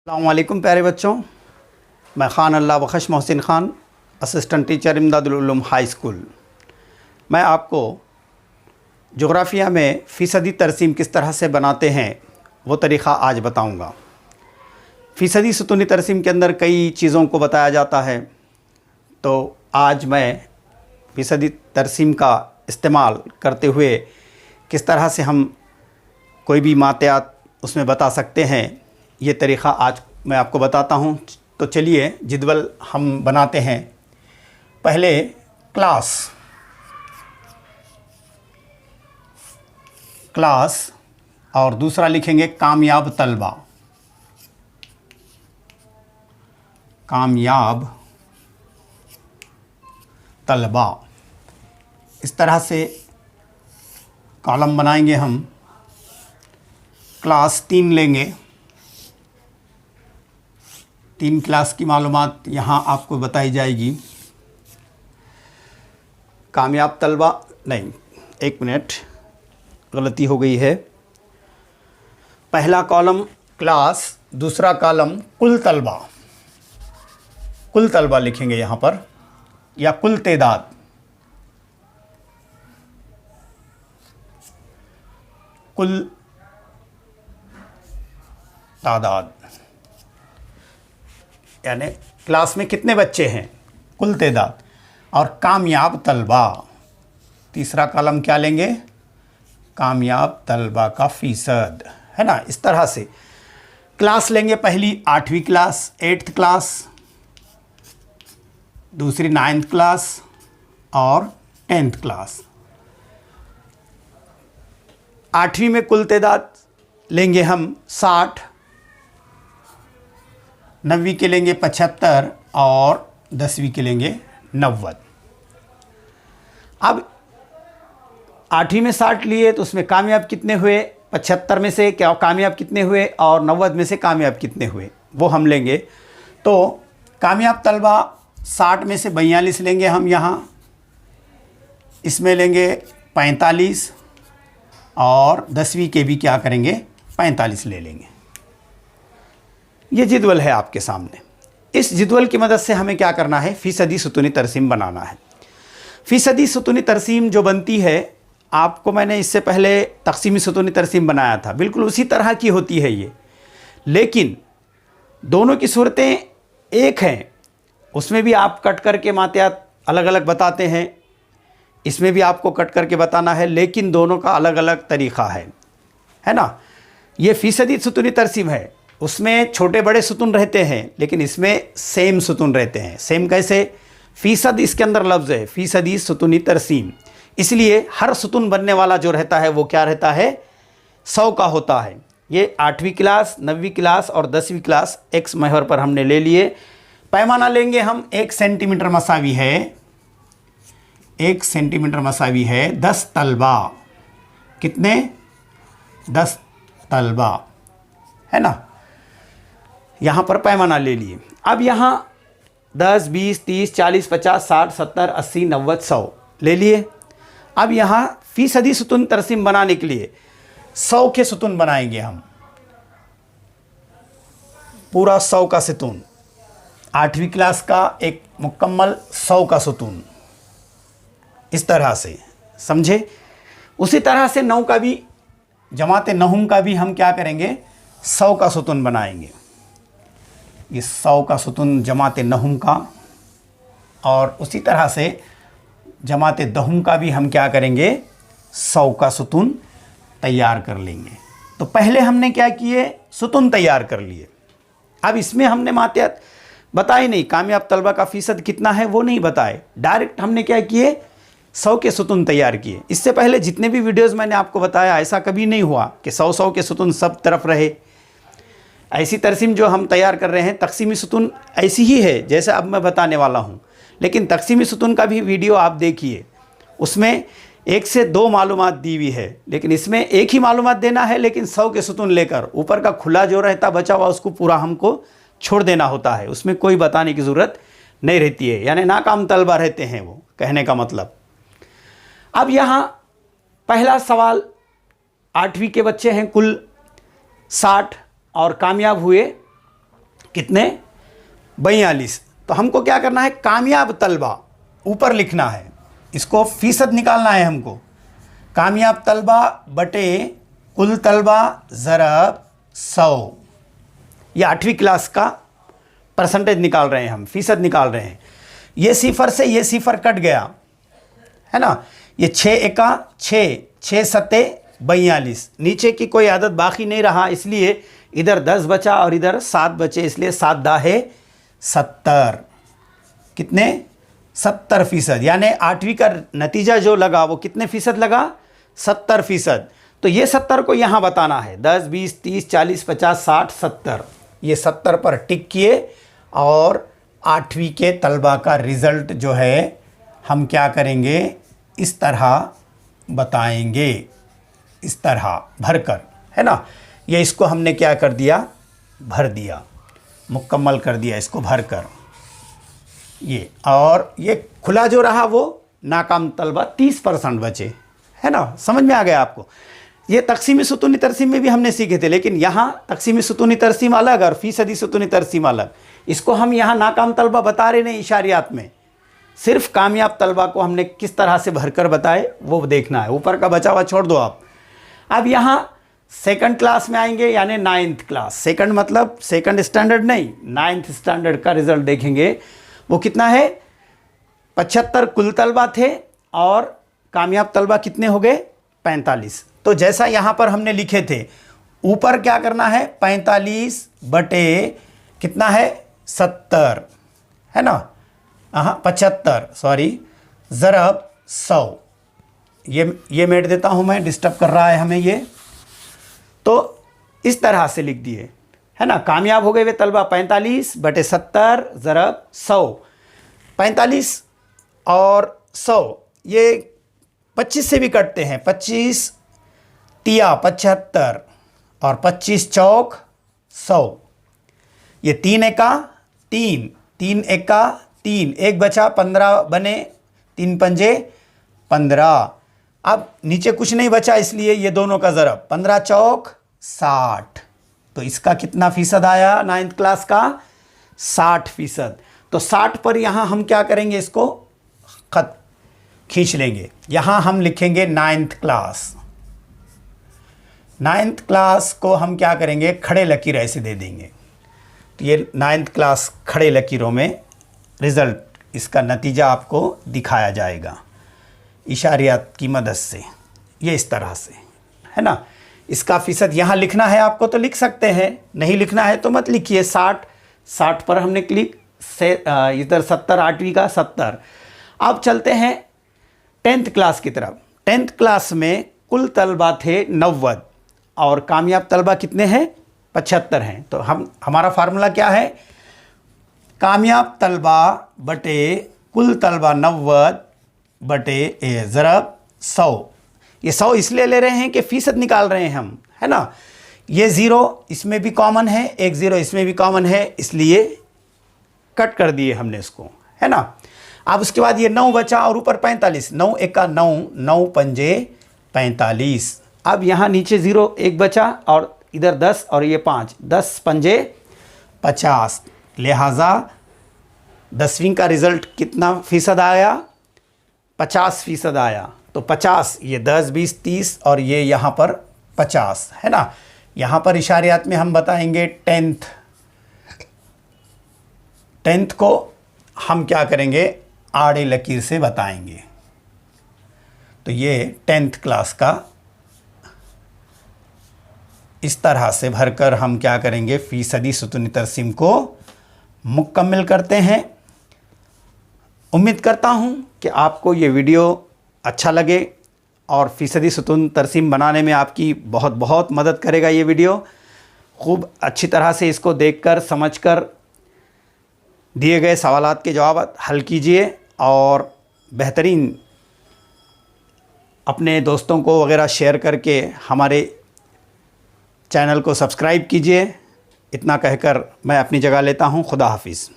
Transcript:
अस्सलामुअलैकुम प्यारे बच्चों, मैं Khan Allah Bakhsh Mohsin Khan, assistant teacher Imdadul Uloom high school. मैं आपको जोग्राफ़िया में फ़ीसदी तरसीम किस तरह से बनाते हैं वो तरीक़ा आज बताऊंगा। फ़ीसदी सुतूनी तरसीम के अंदर कई चीज़ों को बताया जाता है, तो आज मैं फ़ीसदी तरसीम का इस्तेमाल करते हुए किस तरह से हम कोई भी मात्यात उसमें बता सकते हैं, ये तरीक़ा आज मैं आपको बताता हूँ। तो चलिए जदवल हम बनाते हैं। पहले क्लास और दूसरा लिखेंगे कामयाब तलबा। इस तरह से कॉलम बनाएंगे हम। क्लास 3 लेंगे, 3 क्लास की मालूमात यहाँ आपको बताई जाएगी। कामयाब तलबा नहीं, एक मिनट, गलती हो गई है। पहला कॉलम क्लास, दूसरा कॉलम कुल तलबा लिखेंगे यहाँ पर, या कुल तादाद। कुल तादाद यानी क्लास में कितने बच्चे हैं, कुल तादाद। और कामयाब तलबा, तीसरा कॉलम क्या लेंगे, कामयाब तलबा का फ़ीसद, है ना। इस तरह से क्लास लेंगे। पहली 8वीं क्लास, 8th क्लास, दूसरी 9th क्लास और 10th क्लास। 8वीं में कुल तादाद लेंगे हम 60, 9वीं के लेंगे 75 और 10वीं के लेंगे 90। अब 8वीं में 60 लिए तो उसमें कामयाब कितने हुए, 75 में से क्या कामयाब कितने हुए और 90 में से कामयाब कितने हुए, वो हम लेंगे। तो कामयाब तलबा 60 में से 42 लेंगे हम यहाँ, इसमें लेंगे 45 और 10वीं के भी क्या करेंगे, 45 ले लेंगे। ये जदवल है आपके सामने। इस जदवल की मदद से हमें क्या करना है, फ़ीसदी सुतूनी तरसीम बनाना है। फ़ीसदी सुतूनी तरसीम जो बनती है, आपको मैंने इससे पहले तक़सीमी सुतूनी तरसीम बनाया था, बिल्कुल उसी तरह की होती है ये, लेकिन दोनों की सूरतें एक हैं। उसमें भी आप कट करके मात्यात अलग अलग बताते हैं, इसमें भी आपको कट करके बताना है, लेकिन दोनों का अलग अलग तरीक़ा है ना। ये फ़ीसदी सुतूनी तरसीम है, उसमें छोटे बड़े सुतून रहते हैं, लेकिन इसमें सेम सुतून रहते हैं। सेम कैसे, फ़ीसद इसके अंदर लफ्ज़ है, फ़ीसदी सुतूनी तरसीम, इसलिए हर सुतून बनने वाला जो रहता है वो क्या रहता है, 100 का होता है। ये 8वीं क्लास, 9वीं क्लास और 10वीं क्लास एक्स महवर पर हमने ले लिए। पैमाना लेंगे हम 1 सेंटीमीटर मसावी है, 1 सेंटीमीटर मसावी है 10 तलबा। कितने, 10 तलबा, है ना। यहाँ पर पैमाना ले लिए। अब यहाँ 10, 20, 30, 40, 50, 60, 70, 80, 90, 100 ले लिए। अब यहाँ फ़ीसदी सुतून तरसीम बनाने के लिए 100 के सुतून बनाएंगे हम, पूरा 100 का सुतून। 8वीं क्लास का एक मुकम्मल 100 का सुतून, इस तरह से समझे। उसी तरह से 9 का भी, जमात नहुम का भी हम क्या करेंगे, 100 का सुतून बनाएंगे। ये 100 का सुतून जमात नहुम का, और उसी तरह से जमात दहुम का भी हम क्या करेंगे, 100 का सुतून तैयार कर लेंगे। तो पहले हमने क्या किए, सुतून तैयार कर लिए। अब इसमें हमने मात्यात बताए नहीं, कामयाब तलबा का फ़ीसद कितना है वो नहीं बताए, डायरेक्ट हमने क्या किए, 100 के सुतून तैयार किए। इससे पहले जितने भी वीडियोज़ मैंने आपको बताया, ऐसा कभी नहीं हुआ कि 100 के सुतून सब तरफ रहे। ऐसी तरसीम जो हम तैयार कर रहे हैं, तक़सीमी सुतून ऐसी ही है जैसे अब मैं बताने वाला हूँ, लेकिन तक़सीमी सुतून का भी वीडियो आप देखिए, उसमें 1 से 2 मालूमात दी हुई है, लेकिन इसमें एक ही मालूमात देना है, लेकिन 100 के सुतून लेकर ऊपर का खुला जो रहता बचा हुआ उसको पूरा हमको छोड़ देना होता है, उसमें कोई बताने की ज़रूरत नहीं रहती है, यानी नाकाम तलबा रहते हैं वो, कहने का मतलब। अब यहाँ पहला सवाल, 8वीं के बच्चे हैं कुल 60 और कामयाब हुए कितने 42। तो हमको क्या करना है, कामयाब तलबा ऊपर लिखना है, इसको फीसद निकालना है हमको। कामयाब तलबा बटे कुल तलबा ज़रब 100। ये 8वीं क्लास का परसेंटेज निकाल रहे हैं हम, फीसद निकाल रहे हैं। ये सिफर से ये सिफर कट गया है ना, ये 6 एका 6, 6 सत्ते 42, नीचे की कोई आदत बाकी नहीं रहा, इसलिए इधर 10 बचा और इधर 7 बचे, इसलिए 7 दाहे 70। कितने 70%, यानी 8वीं का नतीजा जो लगा वो कितने फ़ीसद लगा, 70%। तो ये 70 को यहाँ बताना है, 10, 20, 30, 40, 50, 60, 70। ये 70 पर टिक किए और 8वीं के तलबा का रिज़ल्ट जो है हम क्या करेंगे, इस तरह बताएंगे, इस तरह भरकर, है ना। ये इसको हमने क्या कर दिया, भर दिया, मुकम्मल कर दिया इसको भरकर। ये और ये खुला जो रहा वो नाकाम तलबा 30% बचे, है ना। समझ में आ गया आपको। ये तकसीमी सुतूनी तरसीम में भी हमने सीखे थे, लेकिन यहाँ तकसीमी सुतूनी तरसीम अलग और फ़ीसदी सुतूनी तरसीम अलग। इसको हम यहाँ नाकाम तलबा बता रहे नहीं इशारियात में, सिर्फ कामयाब तलबा को हमने किस तरह से भरकर बताए वो देखना है। ऊपर का बचा हुआ छोड़ दो आप। अब यहाँ सेकंड क्लास में आएंगे, यानी 9th क्लास। सेकंड मतलब सेकंड स्टैंडर्ड नहीं, 9th स्टैंडर्ड का रिज़ल्ट देखेंगे। वो कितना है, 75 कुल तलबा थे और कामयाब तलबा कितने हो गए, 45। तो जैसा यहाँ पर हमने लिखे थे, ऊपर क्या करना है, 45 बटे कितना है 70, है ना, हाँ 75 सॉरी, ज़रब 100। ये मेट देता हूँ मैं, डिस्टर्ब कर रहा है हमें ये। तो इस तरह से लिख दिए, है ना। कामयाब हो गए वे तलबा 45 बटे 70 ज़रब 100। 45 और 100 ये 25 से भी कटते हैं, 25 तिया 75 और 25 चौक 100। ये 3 एका 3, 3 एका 3, एक बचा 15 बने, 3 पंजे 15। अब नीचे कुछ नहीं बचा, इसलिए ये दोनों का ज़रब 15 चौक 60। तो इसका कितना फ़ीसद आया 9th क्लास का, 60%। तो 60 पर यहाँ हम क्या करेंगे, इसको खत खींच लेंगे। यहाँ हम लिखेंगे 9th क्लास। 9th क्लास को हम क्या करेंगे, खड़े लकीर ऐसे दे देंगे। तो ये 9th क्लास खड़े लकीरों में रिज़ल्ट, इसका नतीजा आपको दिखाया जाएगा इशारियात की मदद से, ये इस तरह से, है ना। इसका फ़ीसद यहाँ लिखना है आपको तो लिख सकते हैं, नहीं लिखना है तो मत लिखिए। 60 पर हमने क्लिक से इधर 70, 8वीं का 70। अब चलते हैं 10th क्लास की तरफ। 10th क्लास में कुल तलबा थे 90 और कामयाब तलबा कितने हैं, 75 हैं। तो हमारा फार्मूला क्या है, कामयाब तलबा बटे कुल तलबा 90 बटे ज़रब 100। ये 100 इसलिए ले रहे हैं कि फ़ीसद निकाल रहे हैं हम, है ना। ये 0 इसमें भी कॉमन है, एक 0 इसमें भी कॉमन है, इसलिए कट कर दिए हमने इसको, है ना। अब उसके बाद ये 9 बचा और ऊपर 45, 9 एका 9, 9 पंजे 45। अब यहाँ नीचे 0 एक बचा और इधर 10 और ये 5, 10 पंजे 50। लिहाजा 10वीं का रिज़ल्ट कितना फ़ीसद आया, 50% आया। तो 50, ये 10, 20, 30 और ये यहाँ पर 50, है ना। यहाँ पर इशारियात में हम बताएंगे 10th को हम क्या करेंगे, आड़े लकीर से बताएंगे। तो ये 10th क्लास का इस तरह से भरकर हम क्या करेंगे, फ़ीसदी सुतूनी तरसीम को मुकम्मल करते हैं। उम्मीद करता हूँ कि आपको ये वीडियो अच्छा लगे और फ़ीसदी सुतून तरसीम बनाने में आपकी बहुत बहुत मदद करेगा। ये वीडियो खूब अच्छी तरह से इसको देखकर समझकर दिए गए सवालात के जवाब हल कीजिए और बेहतरीन अपने दोस्तों को वगैरह शेयर करके हमारे चैनल को सब्सक्राइब कीजिए। इतना कहकर मैं अपनी जगह लेता हूँ। खुदा हाफिज़।